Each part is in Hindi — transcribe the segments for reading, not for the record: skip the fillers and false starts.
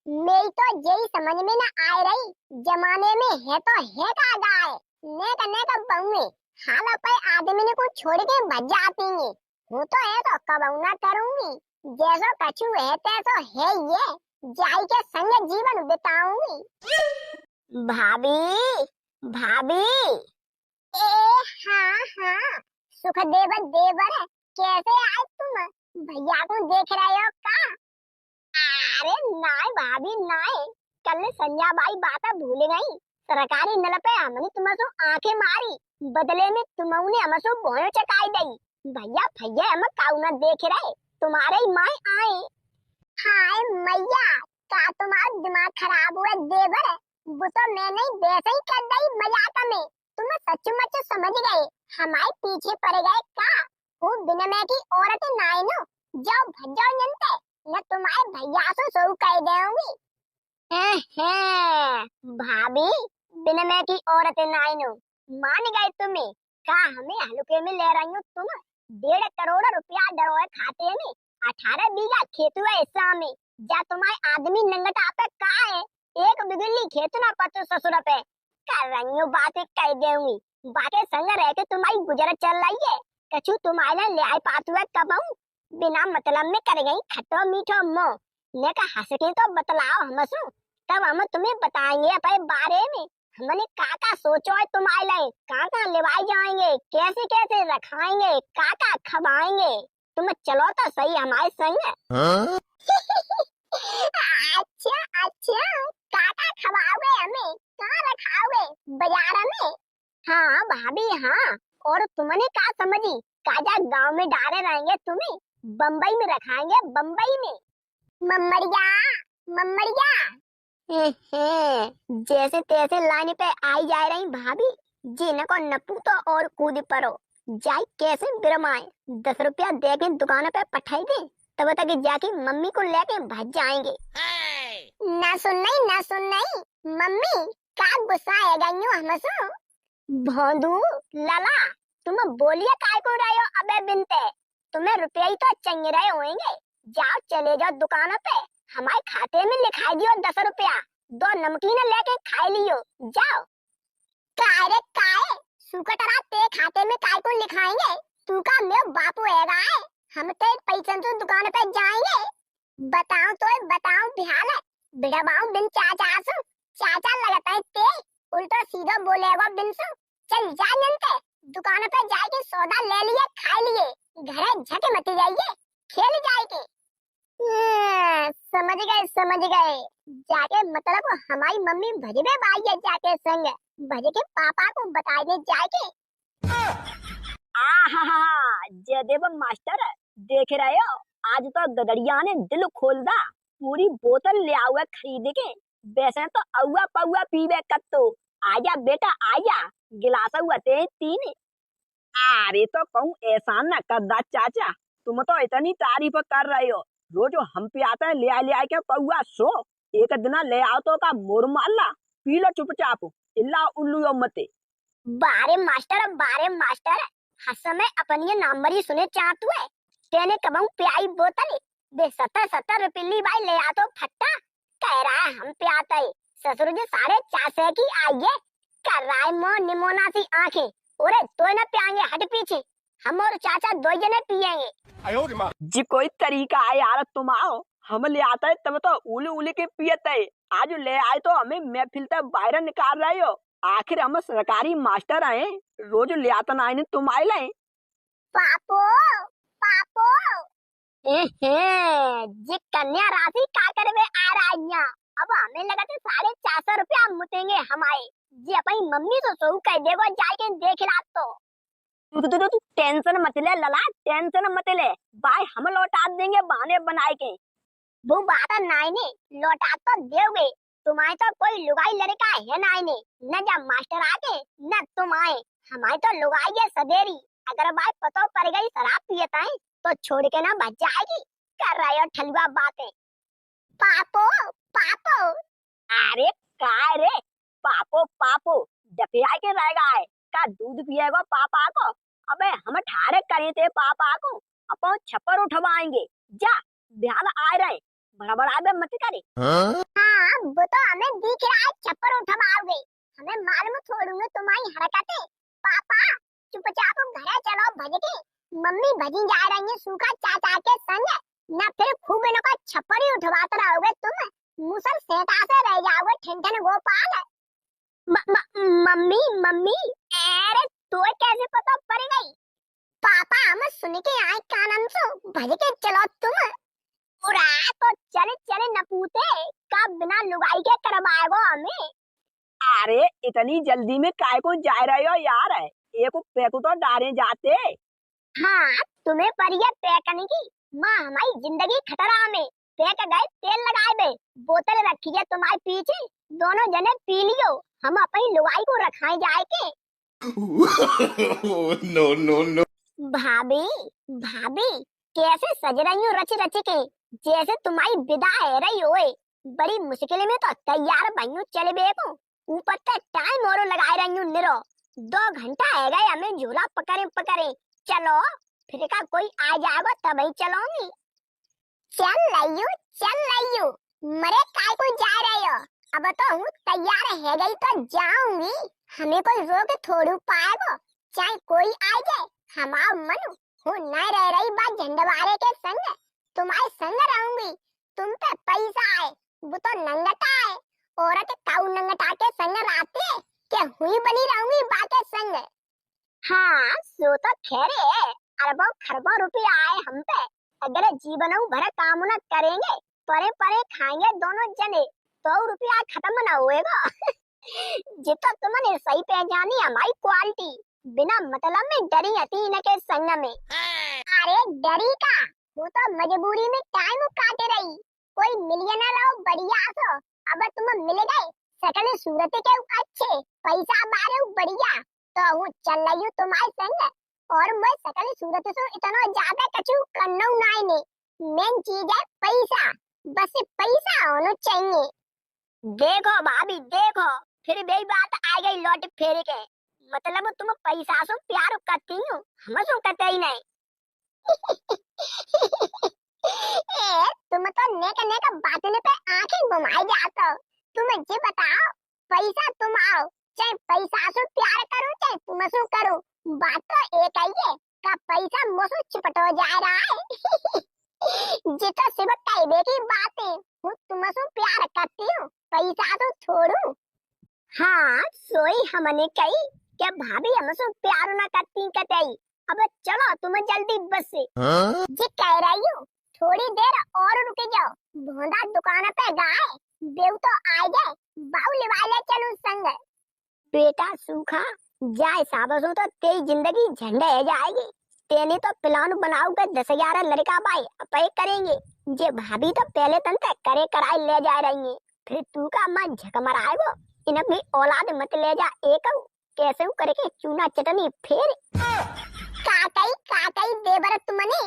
मेरी तो यही समझ में ना आ रही, जमाने में है तो है का गाय, ने का बहुए, हाल पे आदमी ने को छोड़ के भज जाती है। वो तो है तो कबऊ ना करूंगी, जैसो कछु है तैसो है ये, जाई के संग जीवन बिताऊंगी। भाभी, भाभी, ए हाँ हाँ, सुखदेव देवर, कैसे आए तुम? भैया को देख रहे हो का? अरे नाय भाभी नाय, कल संध्या बाई बात भूल गई। सरकारी नल पे हमने तुमसो आंखें मारी, बदले में तुमने हमसो भोयो चकाई दई। भैया भैया हम काऊ ना देख रहे, तुम्हारे ही माए आए। हाय मैया, का तुम्हारा दिमाग खराब हुआ देवर? वो तो मैं नहीं वैसे ही कर दई मजाक में, तुम सचमुच समझ गए, हमारे पीछे पड़ गए का? वो बिना मैं की औरत नाय नो, जाओ भज जाओ जनते, न तुम्हारे भैया से सो कह देऊंगी। भाभी, बिना मैं की औरत नाय नो, मान गए तुम्हें? का हमें हल्के में ले रही हो तुम? 1.5 करोड़ रुपया डरोए खाते में, 18 बीघा खेत हुआ हिस्सा में, जा तुम्हारे आदमी नंगटा पे का है, एक बिगली खेत ना पतो ससुर पे, कर रही हो बातें कह देऊंगी। बाके संग रह के तुम्हारी गुजर चल रही है, कछु तुम्हारे ले आई पात हुए कबाऊ, बिना मतलब में कर गई खट्टो मीठो मोह, ने का हंस के तो बतलाओ हमसु, तब हम तुम्हें बताएंगे अपने बारे में, हमने काका सोचो है तुम्हारे लिए, काका लिवाई जाएंगे, कैसे कैसे रखाएंगे, काका खवाएंगे, तुम चलो तो सही हमारे संग। हाँ? अच्छा अच्छा, काका खवाओगे हमें, कहाँ रखाओगे, बाजार में? हाँ भाभी हाँ, और तुमने क्या समझी, काजा गांव में डाले रहेंगे तुम्हें, बम्बई में रखाएंगे, बम्बई में। मम्मड़िया, मम्मड़िया, जैसे तैसे लाने पे आई जा रही भाभी, जी को नपू तो और कूद पड़ो, जाई कैसे बिरमाए, 10 रुपया दे के दुकान पे पठाई दे, तब तक जाके मम्मी को लेके भज जाएंगे। ना सुन नहीं, मम्मी का गुस्सा है गईयो हमसो? भोंदू लाला, तुम बोलिए काय को रहे हो अबे बिनते, तुम्हें रुपया ही तो चाहिए रहे होंगे, जाओ चले जाओ दुकान पे, हमारे खाते में लिखा दियो 10 रुपया, 2 नमकीन लेके खा लियो, जाओ। काय रे काय, सुकटरा ते खाते में काय को लिखाएंगे, तू का मेरा बापू है गाय, हम ते पैसे तो दुकान पे जाएंगे, बताओ तो बताओ बिहाल, बिड़बाऊ बिन चाचा सु, चाचा लगता है ते, उल्टा सीधा बोलेगा बिन सु, चल जा नंते, दुकान पे जाके सौदा ले लिए खा लिए, घरे झट मत जाइए, खेल जाएगी। समझ गए, जाके मतलब हमारी मम्मी भजबे बाई है जाके संग, भज के पापा को बताए दे जाके। जयदेव मास्टर, देख रहे हो, आज तो गदड़िया ने दिल खोल दा, पूरी बोतल ले आवे खरीद के, वैसे तो अउआ पउआ पीवे कत्तो, आजा बेटा आजा, गिलास हुआ ते 3। अरे तो कहूँ एहसान ना कर दा चाचा, तुम तो इतनी तारीफ कर रहे हो, रोज हम पे आते हैं ले आए के पौआ सो, एक दिन ले आओ तो का मोर मारला, पी लो चुपचाप, इल्ला उल्लू मते। बारे मास्टर, हसमे अपनी नंबर ही सुने चाहतू है, तेने कबहू प्याई बोतल, दे 70 रुपये भाई ले आ तो फट्टा, कह रहा है हम पे आता है, ससुर जी 4.5 की आइए, कर रहा है मो निमोना सी आंखें, ओरे तो न पियांगे हट पीछे, हम और चाचा 2 जने पियेंगे। जी कोई तरीका है यार तुम आओ, हम ले आता है तब तो उले के पियते है, आज ले आए तो हमें महफिल तक बाहर निकाल रहे हो, आखिर हम सरकारी मास्टर आए, रोज ले आता ना आए तुम आए लाए। पापो पापो, जी कन्या राशि का करवे आ रहा है, अब हमें लगा थे 450 रुपया मुतेंगे हमारे, जी अपनी मम्मी तो सो कह देगो जाके देख ला तो। तू टेंशन मत ले लला, टेंशन मत ले, भाई हम लौटा देंगे बहाने बनाए के, वो बात नाइने लौटा तो दोगे, तुम्हारे तो कोई लुगाई लड़का है नाइने, न जा मास्टर आके न तुम आए, हमारे तो लुगाई है सदेरी, अगर भाई पतो पड़ गई शराब पियता है तो छोड़ के ना भज जाएगी, कर रहे हो ठलुआ बातें। पापो पापो, अरे काय रे, पापो पापो डफिया के रहेगा है, का दूध पिएगा पापा को, अबे हम ठारे करे थे पापा को, अपन छप्पर उठवाएंगे, जा ध्यान आ रहे, बड़ा बड़ा मत करे। हाँ? वो तो हमें दिख रहा है छप्पर उठवाओगे, हमें मालूम छोड़ूंगे तुम्हारी हरकतें। पापा चुपचाप घरे चलो भज के, मम्मी भजी जा रही है सूखा चाचा के संग, ना फिर खूब इनको छप्पर ही उठवाते रहोगे तुम, मुसल सेता से रह जाओगे ठिनठिन गोपाल। मम्मी मम्मी, अरे तो कैसे पता पड़ गई? पापा हम सुन के आए कानन से, भज के चलो तुम। उड़ा तो चले चले नपूते का बिना लुगाई के करवाएगो हमें। अरे इतनी जल्दी में काय को जा रहे हो यार, एक पैक तो डाले जाते। हाँ तुम्हें पर ये पैकने की, माँ हमारी जिंदगी खतरा में, पैक गए तेल लगाए बे, बोतल रखी है तुम्हारे पीछे, दोनों जने पी लियो, हम अपनी लुगाई को रखाए जाए के। No no no. भाभी भाभी कैसे सज रही हो रच रच के, जैसे तुम्हारी विदा है रही होए, बड़ी मुश्किल में तो तैयार भइयो चले बे को, ऊपर तक टाइम और लगाए रही हूँ निरो, 2 घंटा है गए हमें झूला पकड़े पकड़े, चलो फिर का कोई आ जाएगा तभी चलोगी। चल रही हूँ, मरे काय को जा रहे हो, अब तो हूँ तैयार है गई तो जाऊंगी, हमें कोई रोक थोड़ी पाएगा, चाहे कोई आ जाए, हमारा मन हूँ न रह रही बात झंडवारे के संग, तुम्हारे संग रहूंगी, तुम पे पैसा है, वो तो नंगटा है, औरत काऊ नंगटा के संग रहती है, क्या हुई बनी रहूंगी बाके संग। हाँ सो तो खैर है, अरबों खरबों रुपया आए हम पे, अगर जीवन भर काम न करेंगे, परे परे खाएंगे दोनों जने, तो रुपया खत्म न होएगा। जितना तुमने सही पहचानी हमारी क्वालिटी, बिना मतलब में डरी हती इनके संग में। अरे डरी का, वो तो मजबूरी में टाइम काटे रही, कोई मिलियनर हो बढ़िया तो, अब तुम मिल गए, सकल सूरत के अच्छे, पैसा बारे बढ़िया, तो हूँ चल रही हूँ तुम्हारे संग, और मैं सकल सूरत से इतना ज्यादा कछु करना नहीं ने, मेन चीज है पैसा, बस पैसा होना चाहिए। देखो भाभी देखो, फिर वही बात आ गई लौट फेर के, मतलब तुम पैसा से प्यार करती हो, हम सो करते ही नहीं। तुम तो नेक नेक बातों पे आंखें घुमाई जाते हो, तुम ये बताओ, पैसा तुम आओ, चाहे पैसा से प्यार करो चाहे तुम से करो, बात तो एक ही है, का पैसा मुझसे चिपट हो जा रहा है। जितना सिर्फ कहने की बात है, हूँ तुमसे प्यार करती हूँ, पैसा तो छोड़ू। हाँ सोई हमने कही क्या भाभी हमसे प्यार न करती कतई, अब चलो तुम जल्दी बस से। जी कह रही हूँ, थोड़ी देर और रुक जाओ, भोंदा दुकान पे गाए, देव तो आ जाए, बाऊ लिवाले चलू संग। बेटा सूखा, जाए साबसू तो तेरी जिंदगी झंडे है जाएगी, तेने तो प्लान बनाओ के 10-11 लड़का पाए अपे करेंगे, जे भाभी तो पहले तन तक करे कराए ले जा रही है, फिर तू का मन झक मराएगो, इन अपनी औलाद मत ले जा एक, कैसे करके चूना चटनी फेर। काकई देवर तुमने।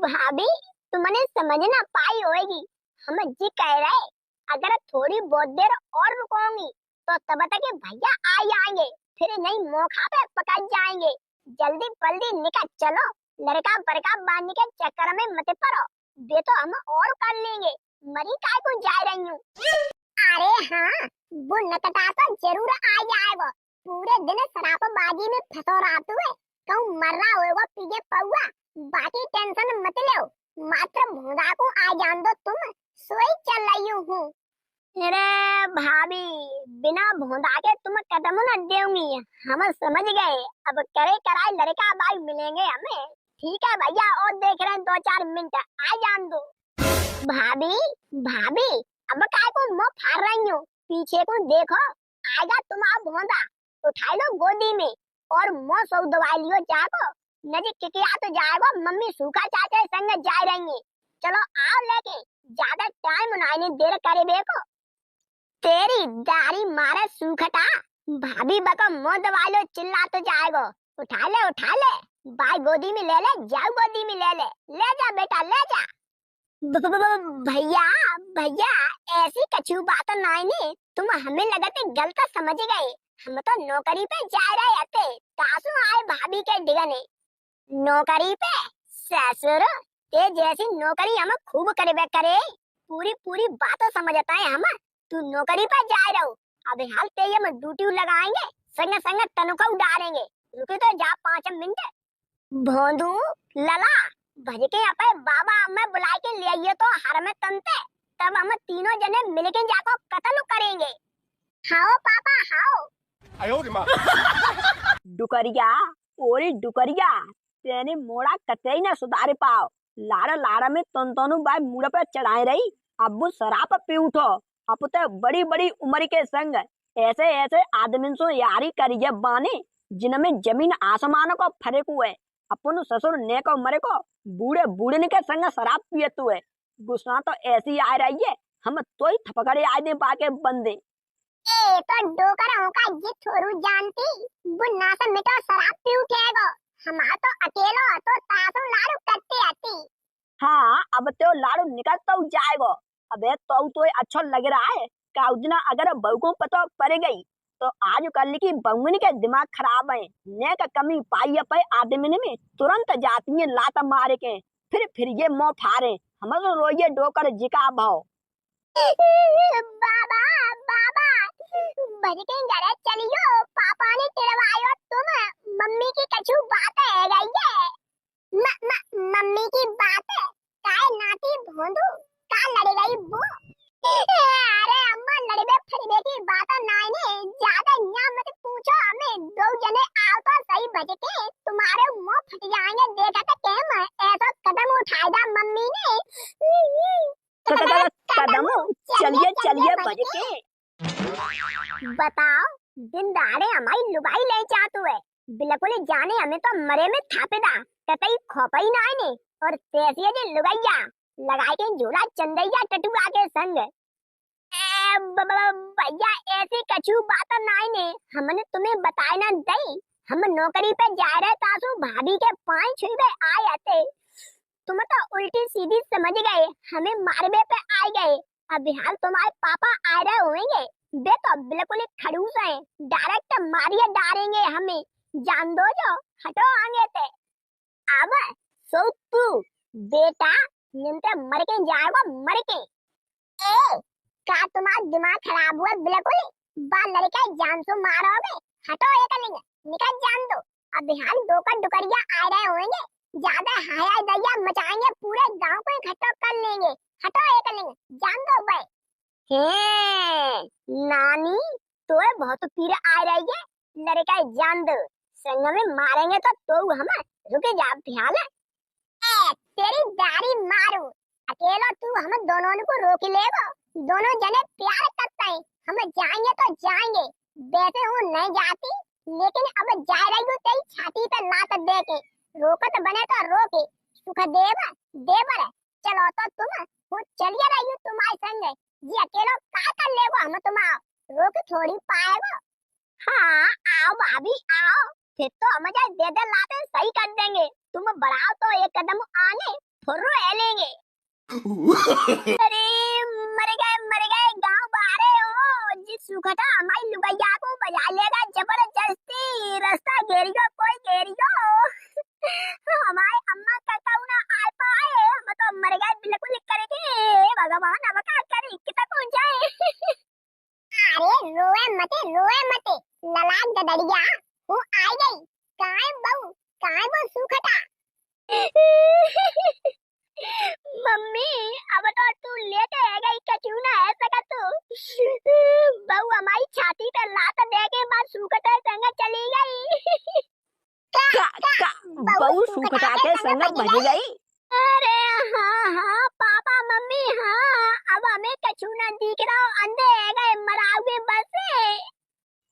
भाभी तुमने समझ ना पाई होगी, हम जी कह रहे, अगर थोड़ी बहुत देर और रुकोगी तो तब तक भैया आ जाएंगे, फिर नहीं मौका पे पकड़ जाएंगे, जल्दी जल्दी निकल चलो, लड़का बड़का बांधने के चक्कर में मत पड़ो, वे तो हम और कर लेंगे, मरी काय को जा रही हूँ। अरे हाँ वो नकटा तो जरूर आ जाएगा, पूरे दिन शराबबाजी में फंसो रहते हुए, कहूँ मर रहा होगा पीछे पौआ, बाकी टेंशन मत लो, मात्र भोंदा को आ जान दो तुम, सोई चल रही हूँ। अरे भाभी बिना भोंदा के तुम कदम न देंगी, हम समझ गए, अब करे कराए लड़का भाई मिलेंगे हमें, ठीक है भैया, और देख रहे हैं 2-4 मिनट, आ जान दो। भाभी भाभी अब काय को मुंह फाड़ रही हो, पीछे को देखो, आएगा तुम्हारा भोंदा, उठा लो गोदी में और मुंह सौ दवाई लियो जाको, नजी किकिया तो जाएगा, मम्मी सूखा चाचा संग जा रही है, चलो आओ लेके, ज्यादा टाइम नहीं देर करे देखो। तेरी दाढ़ी मारे सूखटा, भाभी बको मुंह दबा लो, चिल्ला तो जाएगा, उठा ले, भाई गोदी में ले ले, जाओ गोदी में ले जा बेटा ले जा। भैया भैया ऐसी कछु बात नहीं, तुम हमें लगते गलत समझ गए, हम तो नौकरी पे जा रहे थे, तासु आए भाभी के डिगने। नौकरी पे ससुर, ते जैसी नौकरी हम खूब करबे करे, पूरी पूरी बातें समझता है हम। तू नौकरी पर जा रहो, अबे हाल ते ये में ड्यूटी लगाएंगे, संग संग तनख्वाह उड़ाएंगे। रुके तो जा 5 मिनट। भोंदू लला भज के अपने बाबा अम्मा बुला के ले आइए तो हर में तंते, तब हम तीनों जने मिलके जाकर कत्ल करेंगे। हाओ पापा हाओ। आयो रे माँ। डुकरिया, ओरी डुकरिया, तेने मोड़ा कतई न सुधारे पाओ। लारा लारा में तंतनु बाय मुड़ पे चढ़ाए रही, अब वो शराब पी उठो। अब तो बड़ी बड़ी उम्र के संग ऐसे ऐसे आदमी से यारी करिए बाने, जिनमें जमीन आसमान को फर्क हुए। अपन ससुर ने को मरे को बूढ़े बूढ़े के संग शराब पिए तू है। गुस्सा तो ऐसी आ रही है, हम तो ही थपकड़े आए दे बाके बंदे। ए तो डोकर होका ये छोरू जानती, वो नासा मिटा शराब पी उठेगा। हमारा तो अकेला तो तासो लाडू करते आती। हाँ, अब तो लाडू निकल तो जाएगा। अबे तो अच्छा लग रहा है। काउजना अगर बहू को पता पड़ गई तो आज कल की बहुनी के दिमाग खराब है। ने का कमी पाई पे आदमी में तुरंत जाती है लात मारे के, फिर ये मुंह फाड़े। हम तो रोइए डोकर जिका भाव। बाबा बाबा भज के घर चलियो, पापा ने तिरवायो तुम। मम्मी की कछु बात है गई है। मम्मी की बात काय नाती भोंदू का लड़ गई वो। अरे अम्मा लड़बे फड़बे की बात नाई ने, ज्यादा यहाँ मत पूछो। हमें दो जने आओ तो सही भज के तुम्हारे मुंह फट जाएंगे। देखा तो कैम ऐसा कदम उठाया था मम्मी ने। कदम चलिए चलिए बज के। बताओ दिन दहाड़े हमारी लुगाई ले चाहतू है, बिल्कुल जाने हमें तो मरे में थापेदा कतई खोपई ना ने। और तेसिया जे लुगाइया लगाए के जोड़ा चंदैया टटुआ के संग। भैया ऐसी कछु बात नाई ने, हमने तुम्हें बताया ना दई। हम नौकरी पे जा रहे तासु भाभी के 5 छुईबे आए आते। तुम तो उल्टी सीधी समझ गए, हमें मारबे पे आ गए। अब हाल तुम्हारे पापा आ रहे होंगे, वे तो बिल्कुल खड़ूस हैं, डायरेक्ट मारिए डालेंगे हमें। जान दो जो हटो आगे थे। अब सो तू बेटा निमते मर के जाएगा मर के। ए का तुम्हारा दिमाग खराब हुआ बिल्कुल? बाल लड़का जान से मारोगे? हटो ये करेंगे, निकल जान दो। अब हाल डोकर डुकरिया आ रहे होंगे, ज्यादा हाया दैया मचाएंगे, पूरे गांव को इकट्ठा कर लेंगे। हटो ये करेंगे, जान दो भाई। हे नानी तो बहुत पीर आ रही है, लड़का जान दो। संग में मारेंगे तो हम रुके जा ध्यान। तेरी दाढ़ी मारू, अकेला तू हम दोनों को रोक लेगा। दोनों जने प्यार करते हैं, हम जाएंगे तो जाएंगे। वैसे हूँ नहीं जाती, लेकिन अब जा रही हूँ तेरी छाती पे लात दे के। रोकत बने तो रोके, सुखदेव देवर चलो तो तुम वो चलिए रही हूँ तुम्हारे संग। जी अकेला का कर लेगो, हम तुम रोक थोड़ी पाएगो। हाँ आओ भाभी आओ, फिर तो हम जा दे लाते सही कर देंगे। तुम बढ़ाओ तो एक कदम आगे फुर्रो लेंगे। अरे मर गए गांव बारे हो। जिस सुखटा हमारी लुगैया को बजा लेगा जबरदस्ती, रास्ता घेरियो कोई घेरियो। हमारे अम्मा कहता ना आ पाए, हम तो मर गए बिल्कुल करके। भगवान अब क्या करे, कितना पहुंच जाए। अरे रोए मते लला गदड़िया वो आ गई। काय वो सुखटा। मम्मी अब तो तू लेट है गई, क्यों ना ऐसा कर तू। बहू हमारी छाती पे लात दे के बाद सुखटा संग चली गई। बहू सुखटा के संग भज गई। अरे हाँ पापा मम्मी हाँ, अब हमें कछु ना दिख रहा, अंधे है गए मराओगे बस।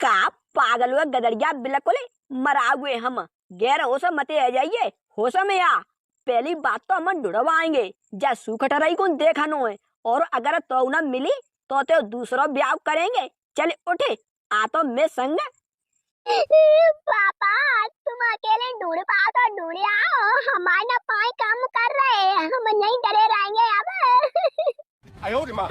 का पागल हुआ गदड़िया, बिल्कुल मराओगे हम। गैर होश मते आ जाइए, होश में आ। पहली बात तो हम ढूंढवाएंगे जा सुखटा रही को देखा नो है, और अगर तो ना मिली तो दूसरा ब्याह करेंगे। चल उठे आ तो मैं संग। पापा तुम अकेले ढूंढ पाओ तो ढूंढ आओ, हमारे ना पाए काम कर रहे हैं, हम नहीं डरे रहेंगे अब। आयो रे माँ।